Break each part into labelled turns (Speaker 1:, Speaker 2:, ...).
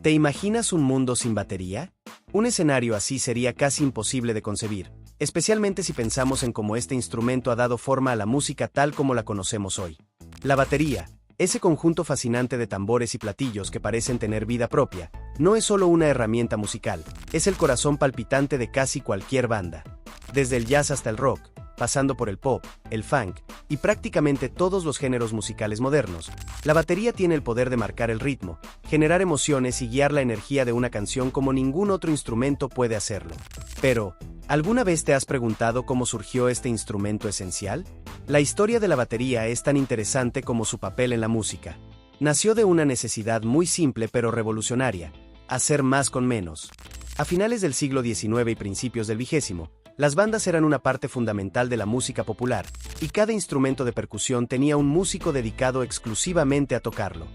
Speaker 1: ¿Te imaginas un mundo sin batería? Un escenario así sería casi imposible de concebir, especialmente si pensamos en cómo este instrumento ha dado forma a la música tal como la conocemos hoy. La batería, ese conjunto fascinante de tambores y platillos que parecen tener vida propia, no es solo una herramienta musical, es el corazón palpitante de casi cualquier banda. Desde el jazz hasta el rock, pasando por el pop, el funk y prácticamente todos los géneros musicales modernos, la batería tiene el poder de marcar el ritmo, generar emociones y guiar la energía de una canción como ningún otro instrumento puede hacerlo. Pero, ¿alguna vez te has preguntado cómo surgió este instrumento esencial? La historia de la batería es tan interesante como su papel en la música. Nació de una necesidad muy simple pero revolucionaria: hacer más con menos. A finales del siglo XIX y principios del XX, las bandas eran una parte fundamental de la música popular, y cada instrumento de percusión tenía un músico dedicado exclusivamente a tocarlo.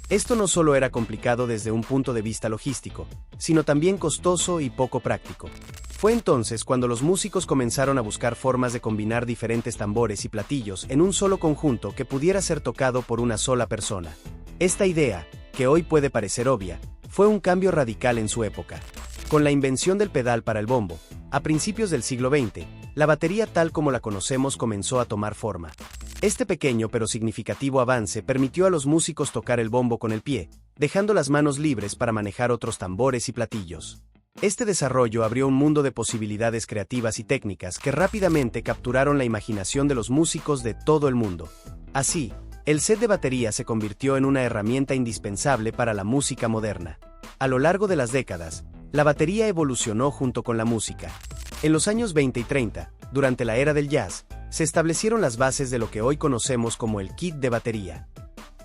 Speaker 1: Esto no solo era complicado desde un punto de vista logístico, sino también costoso y poco práctico. Fue entonces cuando los músicos comenzaron a buscar formas de combinar diferentes tambores y platillos en un solo conjunto que pudiera ser tocado por una sola persona. Esta idea, que hoy puede parecer obvia, fue un cambio radical en su época. Con la invención del pedal para el bombo, a principios del siglo XX, la batería tal como la conocemos comenzó a tomar forma. Este pequeño pero significativo avance permitió a los músicos tocar el bombo con el pie, dejando las manos libres para manejar otros tambores y platillos. Este desarrollo abrió un mundo de posibilidades creativas y técnicas que rápidamente capturaron la imaginación de los músicos de todo el mundo. Así, el set de batería se convirtió en una herramienta indispensable para la música moderna. A lo largo de las décadas, la batería evolucionó junto con la música. En los años 20 y 30, durante la era del jazz, se establecieron las bases de lo que hoy conocemos como el kit de batería.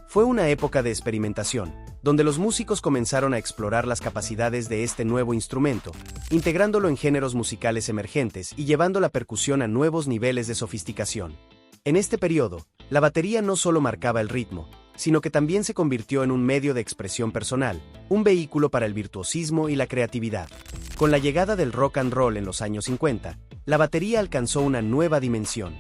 Speaker 1: Fue una época de experimentación, donde los músicos comenzaron a explorar las capacidades de este nuevo instrumento, integrándolo en géneros musicales emergentes y llevando la percusión a nuevos niveles de sofisticación. En este periodo, la batería no solo marcaba el ritmo, sino que también se convirtió en un medio de expresión personal, un vehículo para el virtuosismo y la creatividad. Con la llegada del rock and roll en los años 50, la batería alcanzó una nueva dimensión.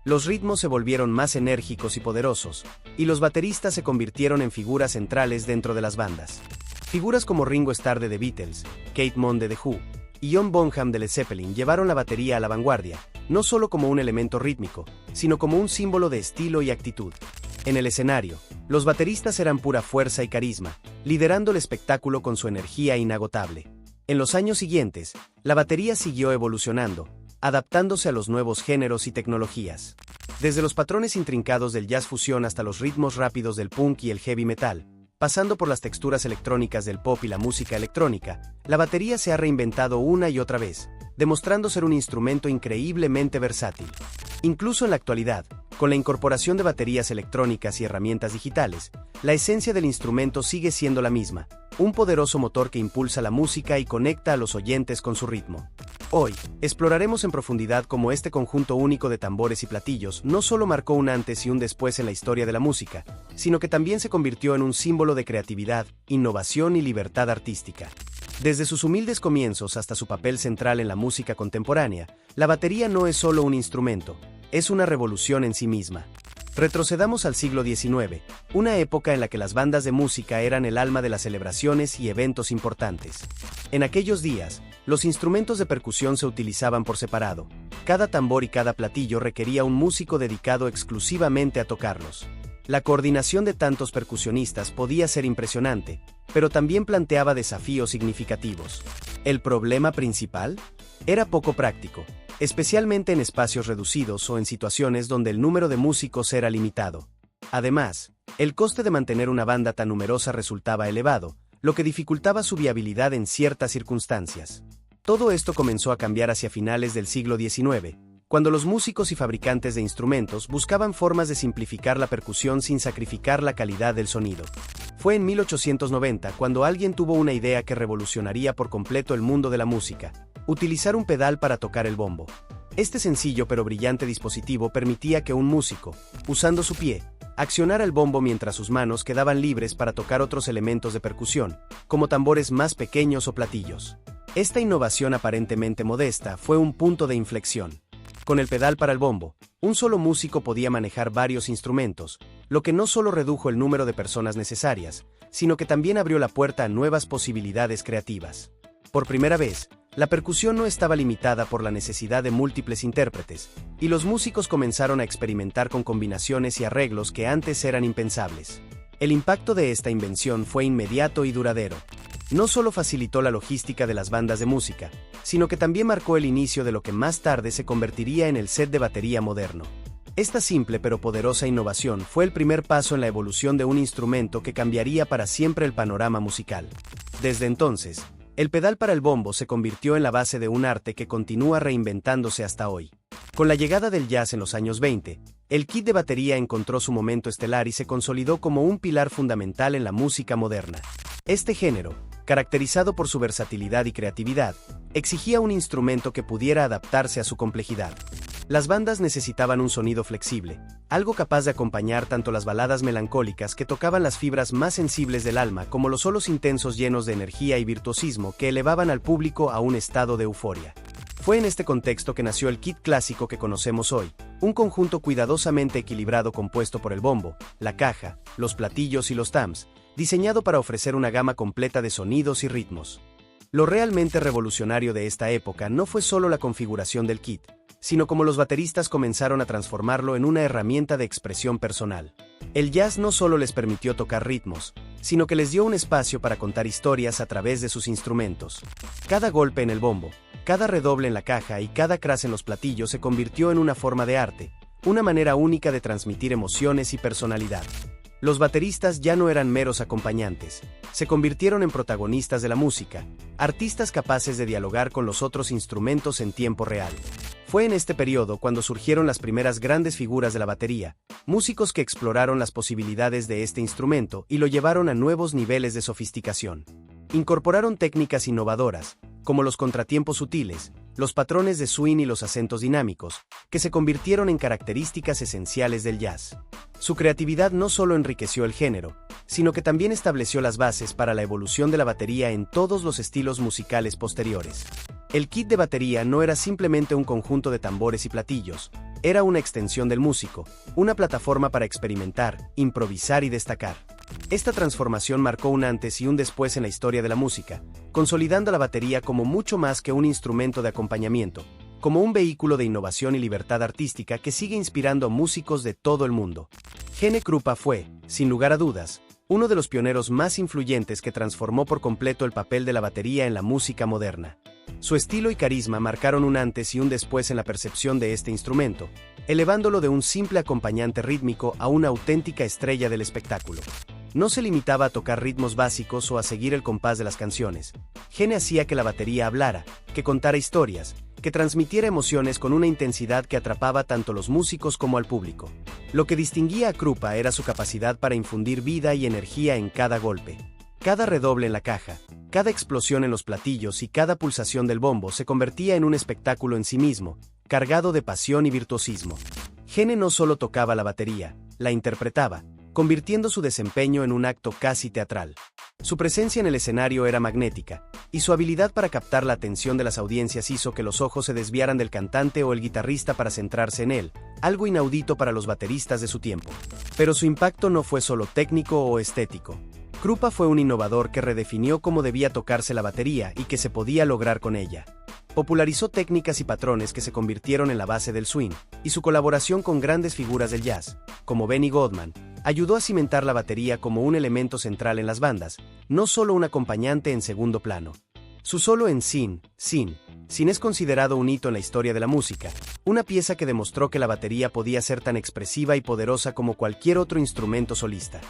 Speaker 1: Los ritmos se volvieron más enérgicos y poderosos, y los bateristas se convirtieron en figuras centrales dentro de las bandas. Figuras como Ringo Starr de The Beatles, Keith Moon de The Who, y John Bonham de Led Zeppelin llevaron la batería a la vanguardia, no solo como un elemento rítmico, sino como un símbolo de estilo y actitud. En el escenario, los bateristas eran pura fuerza y carisma, liderando el espectáculo con su energía inagotable. En los años siguientes, la batería siguió evolucionando, adaptándose a los nuevos géneros y tecnologías. Desde los patrones intrincados del jazz fusión hasta los ritmos rápidos del punk y el heavy metal, pasando por las texturas electrónicas del pop y la música electrónica, la batería se ha reinventado una y otra vez, demostrando ser un instrumento increíblemente versátil. Incluso en la actualidad, con la incorporación de baterías electrónicas y herramientas digitales, la esencia del instrumento sigue siendo la misma, un poderoso motor que impulsa la música y conecta a los oyentes con su ritmo. Hoy, exploraremos en profundidad cómo este conjunto único de tambores y platillos no solo marcó un antes y un después en la historia de la música, sino que también se convirtió en un símbolo de creatividad, innovación y libertad artística. Desde sus humildes comienzos hasta su papel central en la música contemporánea, la batería no es solo un instrumento, es una revolución en sí misma. Retrocedamos al siglo XIX, una época en la que las bandas de música eran el alma de las celebraciones y eventos importantes. En aquellos días, los instrumentos de percusión se utilizaban por separado. Cada tambor y cada platillo requería un músico dedicado exclusivamente a tocarlos. La coordinación de tantos percusionistas podía ser impresionante, pero también planteaba desafíos significativos. ¿El problema principal? Era poco práctico, especialmente en espacios reducidos o en situaciones donde el número de músicos era limitado. Además, el coste de mantener una banda tan numerosa resultaba elevado, lo que dificultaba su viabilidad en ciertas circunstancias. Todo esto comenzó a cambiar hacia finales del siglo XIX, cuando los músicos y fabricantes de instrumentos buscaban formas de simplificar la percusión sin sacrificar la calidad del sonido. Fue en 1890 cuando alguien tuvo una idea que revolucionaría por completo el mundo de la música: utilizar un pedal para tocar el bombo. Este sencillo pero brillante dispositivo permitía que un músico, usando su pie, accionara el bombo mientras sus manos quedaban libres para tocar otros elementos de percusión, como tambores más pequeños o platillos. Esta innovación aparentemente modesta fue un punto de inflexión. Con el pedal para el bombo, un solo músico podía manejar varios instrumentos, lo que no solo redujo el número de personas necesarias, sino que también abrió la puerta a nuevas posibilidades creativas. Por primera vez, la percusión no estaba limitada por la necesidad de múltiples intérpretes, y los músicos comenzaron a experimentar con combinaciones y arreglos que antes eran impensables. El impacto de esta invención fue inmediato y duradero. No solo facilitó la logística de las bandas de música, sino que también marcó el inicio de lo que más tarde se convertiría en el set de batería moderno. Esta simple pero poderosa innovación fue el primer paso en la evolución de un instrumento que cambiaría para siempre el panorama musical. Desde entonces, el pedal para el bombo se convirtió en la base de un arte que continúa reinventándose hasta hoy. Con la llegada del jazz en los años 20, el kit de batería encontró su momento estelar y se consolidó como un pilar fundamental en la música moderna. Este género, caracterizado por su versatilidad y creatividad, exigía un instrumento que pudiera adaptarse a su complejidad. Las bandas necesitaban un sonido flexible, algo capaz de acompañar tanto las baladas melancólicas que tocaban las fibras más sensibles del alma como los solos intensos llenos de energía y virtuosismo que elevaban al público a un estado de euforia. Fue en este contexto que nació el kit clásico que conocemos hoy, un conjunto cuidadosamente equilibrado compuesto por el bombo, la caja, los platillos y los toms, diseñado para ofrecer una gama completa de sonidos y ritmos. Lo realmente revolucionario de esta época no fue solo la configuración del kit, sino como los bateristas comenzaron a transformarlo en una herramienta de expresión personal. El jazz no solo les permitió tocar ritmos, sino que les dio un espacio para contar historias a través de sus instrumentos. Cada golpe en el bombo, cada redoble en la caja y cada crash en los platillos se convirtió en una forma de arte, una manera única de transmitir emociones y personalidad. Los bateristas ya no eran meros acompañantes, se convirtieron en protagonistas de la música, artistas capaces de dialogar con los otros instrumentos en tiempo real. Fue en este periodo cuando surgieron las primeras grandes figuras de la batería, músicos que exploraron las posibilidades de este instrumento y lo llevaron a nuevos niveles de sofisticación. Incorporaron técnicas innovadoras, como los contratiempos sutiles, los patrones de swing y los acentos dinámicos, que se convirtieron en características esenciales del jazz. Su creatividad no solo enriqueció el género, sino que también estableció las bases para la evolución de la batería en todos los estilos musicales posteriores. El kit de batería no era simplemente un conjunto de tambores y platillos, era una extensión del músico, una plataforma para experimentar, improvisar y destacar. Esta transformación marcó un antes y un después en la historia de la música, consolidando la batería como mucho más que un instrumento de acompañamiento, como un vehículo de innovación y libertad artística que sigue inspirando a músicos de todo el mundo. Gene Krupa fue, sin lugar a dudas, uno de los pioneros más influyentes que transformó por completo el papel de la batería en la música moderna. Su estilo y carisma marcaron un antes y un después en la percepción de este instrumento, elevándolo de un simple acompañante rítmico a una auténtica estrella del espectáculo. No se limitaba a tocar ritmos básicos o a seguir el compás de las canciones. Gene hacía que la batería hablara, que contara historias, que transmitiera emociones con una intensidad que atrapaba tanto a los músicos como al público. Lo que distinguía a Krupa era su capacidad para infundir vida y energía en cada golpe. Cada redoble en la caja, cada explosión en los platillos y cada pulsación del bombo se convertía en un espectáculo en sí mismo, cargado de pasión y virtuosismo. Gene no solo tocaba la batería, la interpretaba, convirtiendo su desempeño en un acto casi teatral. Su presencia en el escenario era magnética, y su habilidad para captar la atención de las audiencias hizo que los ojos se desviaran del cantante o el guitarrista para centrarse en él, algo inaudito para los bateristas de su tiempo. Pero su impacto no fue solo técnico o estético. Krupa fue un innovador que redefinió cómo debía tocarse la batería y qué se podía lograr con ella. Popularizó técnicas y patrones que se convirtieron en la base del swing, y su colaboración con grandes figuras del jazz, como Benny Goodman, ayudó a cimentar la batería como un elemento central en las bandas, no solo un acompañante en segundo plano. Su solo en Sin es considerado un hito en la historia de la música, una pieza que demostró que la batería podía ser tan expresiva y poderosa como cualquier otro instrumento solista.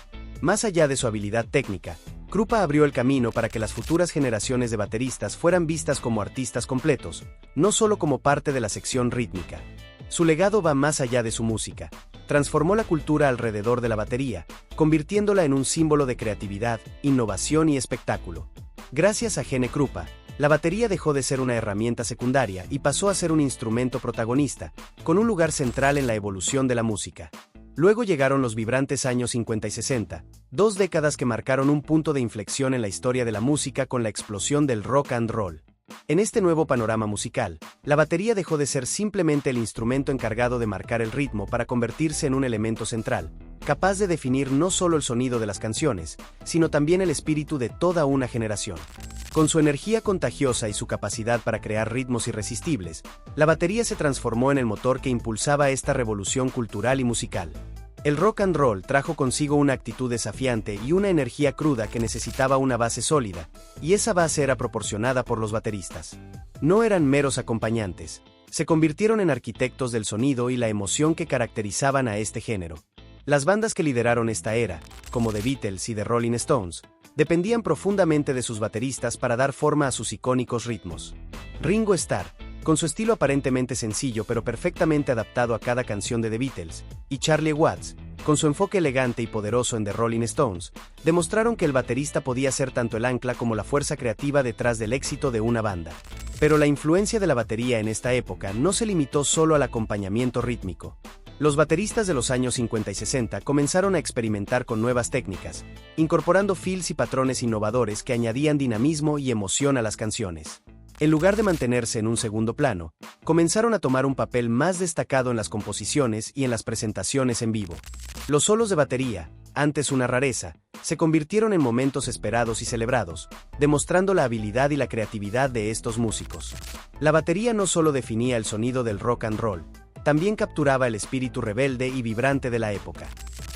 Speaker 1: Más allá de su habilidad técnica, Krupa abrió el camino para que las futuras generaciones de bateristas fueran vistas como artistas completos, no solo como parte de la sección rítmica. Su legado va más allá de su música. Transformó la cultura alrededor de la batería, convirtiéndola en un símbolo de creatividad, innovación y espectáculo. Gracias a Gene Krupa, la batería dejó de ser una herramienta secundaria y pasó a ser un instrumento protagonista, con un lugar central en la evolución de la música. Luego llegaron los vibrantes años 50 y 60, 2 décadas que marcaron un punto de inflexión en la historia de la música con la explosión del rock and roll. En este nuevo panorama musical, la batería dejó de ser simplemente el instrumento encargado de marcar el ritmo para convertirse en un elemento central, capaz de definir no solo el sonido de las canciones, sino también el espíritu de toda una generación. Con su energía contagiosa y su capacidad para crear ritmos irresistibles, la batería se transformó en el motor que impulsaba esta revolución cultural y musical. El rock and roll trajo consigo una actitud desafiante y una energía cruda que necesitaba una base sólida, y esa base era proporcionada por los bateristas. No eran meros acompañantes, se convirtieron en arquitectos del sonido y la emoción que caracterizaban a este género. Las bandas que lideraron esta era, como The Beatles y The Rolling Stones, dependían profundamente de sus bateristas para dar forma a sus icónicos ritmos. Ringo Starr, con su estilo aparentemente sencillo pero perfectamente adaptado a cada canción de The Beatles, y Charlie Watts, con su enfoque elegante y poderoso en The Rolling Stones, demostraron que el baterista podía ser tanto el ancla como la fuerza creativa detrás del éxito de una banda. Pero la influencia de la batería en esta época no se limitó solo al acompañamiento rítmico. Los bateristas de los años 50 y 60 comenzaron a experimentar con nuevas técnicas, incorporando fills y patrones innovadores que añadían dinamismo y emoción a las canciones. En lugar de mantenerse en un segundo plano, comenzaron a tomar un papel más destacado en las composiciones y en las presentaciones en vivo. Los solos de batería, antes una rareza, se convirtieron en momentos esperados y celebrados, demostrando la habilidad y la creatividad de estos músicos. La batería no solo definía el sonido del rock and roll, también capturaba el espíritu rebelde y vibrante de la época.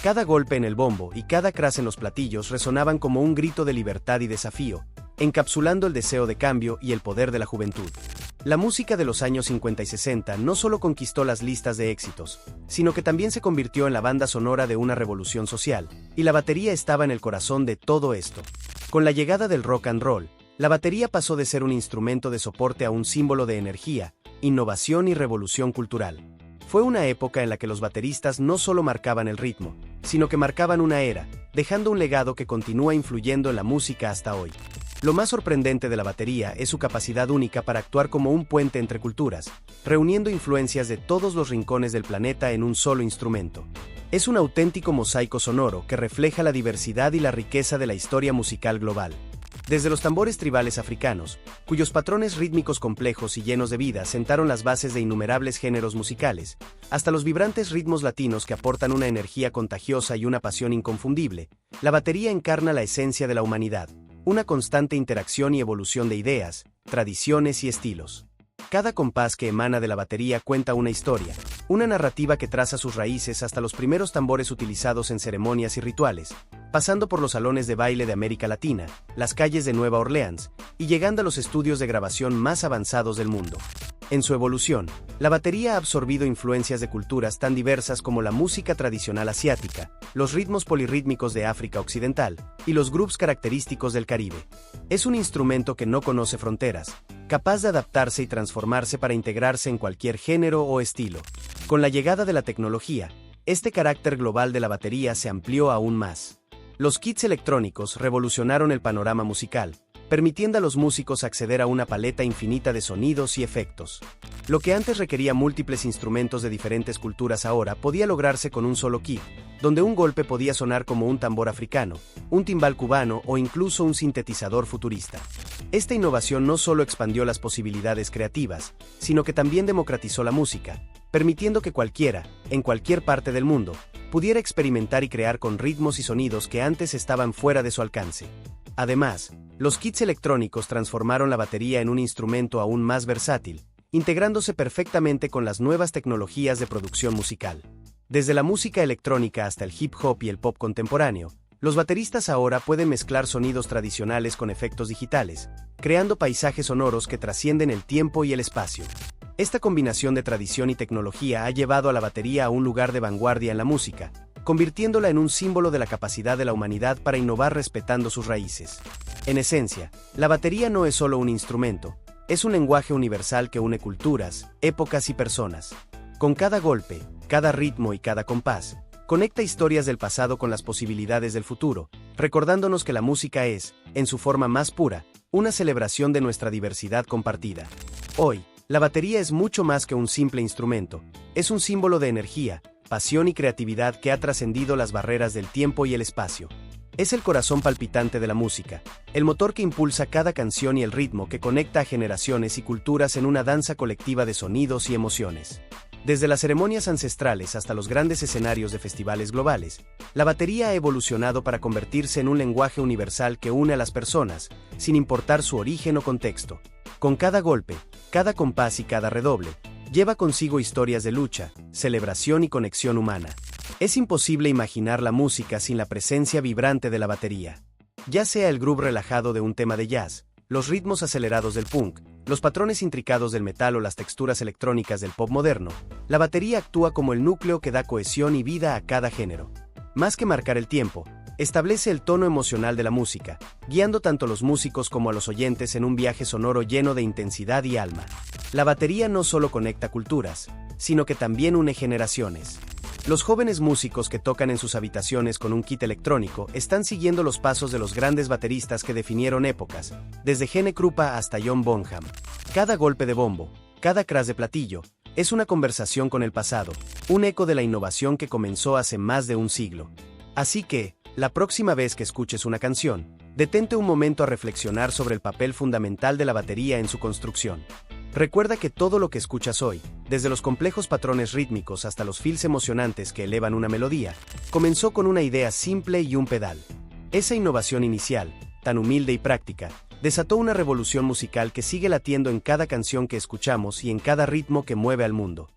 Speaker 1: Cada golpe en el bombo y cada crash en los platillos resonaban como un grito de libertad y desafío, encapsulando el deseo de cambio y el poder de la juventud. La música de los años 50 y 60 no solo conquistó las listas de éxitos, sino que también se convirtió en la banda sonora de una revolución social, y la batería estaba en el corazón de todo esto. Con la llegada del rock and roll, la batería pasó de ser un instrumento de soporte a un símbolo de energía, innovación y revolución cultural. Fue una época en la que los bateristas no solo marcaban el ritmo, sino que marcaban una era, dejando un legado que continúa influyendo en la música hasta hoy. Lo más sorprendente de la batería es su capacidad única para actuar como un puente entre culturas, reuniendo influencias de todos los rincones del planeta en un solo instrumento. Es un auténtico mosaico sonoro que refleja la diversidad y la riqueza de la historia musical global. Desde los tambores tribales africanos, cuyos patrones rítmicos complejos y llenos de vida sentaron las bases de innumerables géneros musicales, hasta los vibrantes ritmos latinos que aportan una energía contagiosa y una pasión inconfundible, la batería encarna la esencia de la humanidad, una constante interacción y evolución de ideas, tradiciones y estilos. Cada compás que emana de la batería cuenta una historia, una narrativa que traza sus raíces hasta los primeros tambores utilizados en ceremonias y rituales, pasando por los salones de baile de América Latina, las calles de Nueva Orleans, y llegando a los estudios de grabación más avanzados del mundo. En su evolución, la batería ha absorbido influencias de culturas tan diversas como la música tradicional asiática, los ritmos polirrítmicos de África Occidental y los grooves característicos del Caribe. Es un instrumento que no conoce fronteras, capaz de adaptarse y transformarse para integrarse en cualquier género o estilo. Con la llegada de la tecnología, este carácter global de la batería se amplió aún más. Los kits electrónicos revolucionaron el panorama musical, permitiendo a los músicos acceder a una paleta infinita de sonidos y efectos. Lo que antes requería múltiples instrumentos de diferentes culturas ahora podía lograrse con un solo kit, donde un golpe podía sonar como un tambor africano, un timbal cubano o incluso un sintetizador futurista. Esta innovación no solo expandió las posibilidades creativas, sino que también democratizó la música, permitiendo que cualquiera, en cualquier parte del mundo, pudiera experimentar y crear con ritmos y sonidos que antes estaban fuera de su alcance. Además, los kits electrónicos transformaron la batería en un instrumento aún más versátil, integrándose perfectamente con las nuevas tecnologías de producción musical. Desde la música electrónica hasta el hip hop y el pop contemporáneo, los bateristas ahora pueden mezclar sonidos tradicionales con efectos digitales, creando paisajes sonoros que trascienden el tiempo y el espacio. Esta combinación de tradición y tecnología ha llevado a la batería a un lugar de vanguardia en la música, convirtiéndola en un símbolo de la capacidad de la humanidad para innovar respetando sus raíces. En esencia, la batería no es solo un instrumento, es un lenguaje universal que une culturas, épocas y personas. Con cada golpe, cada ritmo y cada compás, conecta historias del pasado con las posibilidades del futuro, recordándonos que la música es, en su forma más pura, una celebración de nuestra diversidad compartida. Hoy, la batería es mucho más que un simple instrumento, es un símbolo de energía, pasión y creatividad que ha trascendido las barreras del tiempo y el espacio. Es el corazón palpitante de la música, el motor que impulsa cada canción y el ritmo que conecta a generaciones y culturas en una danza colectiva de sonidos y emociones. Desde las ceremonias ancestrales hasta los grandes escenarios de festivales globales, la batería ha evolucionado para convertirse en un lenguaje universal que une a las personas, sin importar su origen o contexto. Con cada golpe, cada compás y cada redoble, lleva consigo historias de lucha, celebración y conexión humana. Es imposible imaginar la música sin la presencia vibrante de la batería. Ya sea el groove relajado de un tema de jazz, los ritmos acelerados del punk, los patrones intricados del metal o las texturas electrónicas del pop moderno, la batería actúa como el núcleo que da cohesión y vida a cada género. Más que marcar el tiempo, establece el tono emocional de la música, guiando tanto a los músicos como a los oyentes en un viaje sonoro lleno de intensidad y alma. La batería no solo conecta culturas, sino que también une generaciones. Los jóvenes músicos que tocan en sus habitaciones con un kit electrónico están siguiendo los pasos de los grandes bateristas que definieron épocas, desde Gene Krupa hasta John Bonham. Cada golpe de bombo, cada crash de platillo, es una conversación con el pasado, un eco de la innovación que comenzó hace más de un siglo. Así que, la próxima vez que escuches una canción, detente un momento a reflexionar sobre el papel fundamental de la batería en su construcción. Recuerda que todo lo que escuchas hoy, desde los complejos patrones rítmicos hasta los fills emocionantes que elevan una melodía, comenzó con una idea simple y un pedal. Esa innovación inicial, tan humilde y práctica, desató una revolución musical que sigue latiendo en cada canción que escuchamos y en cada ritmo que mueve al mundo.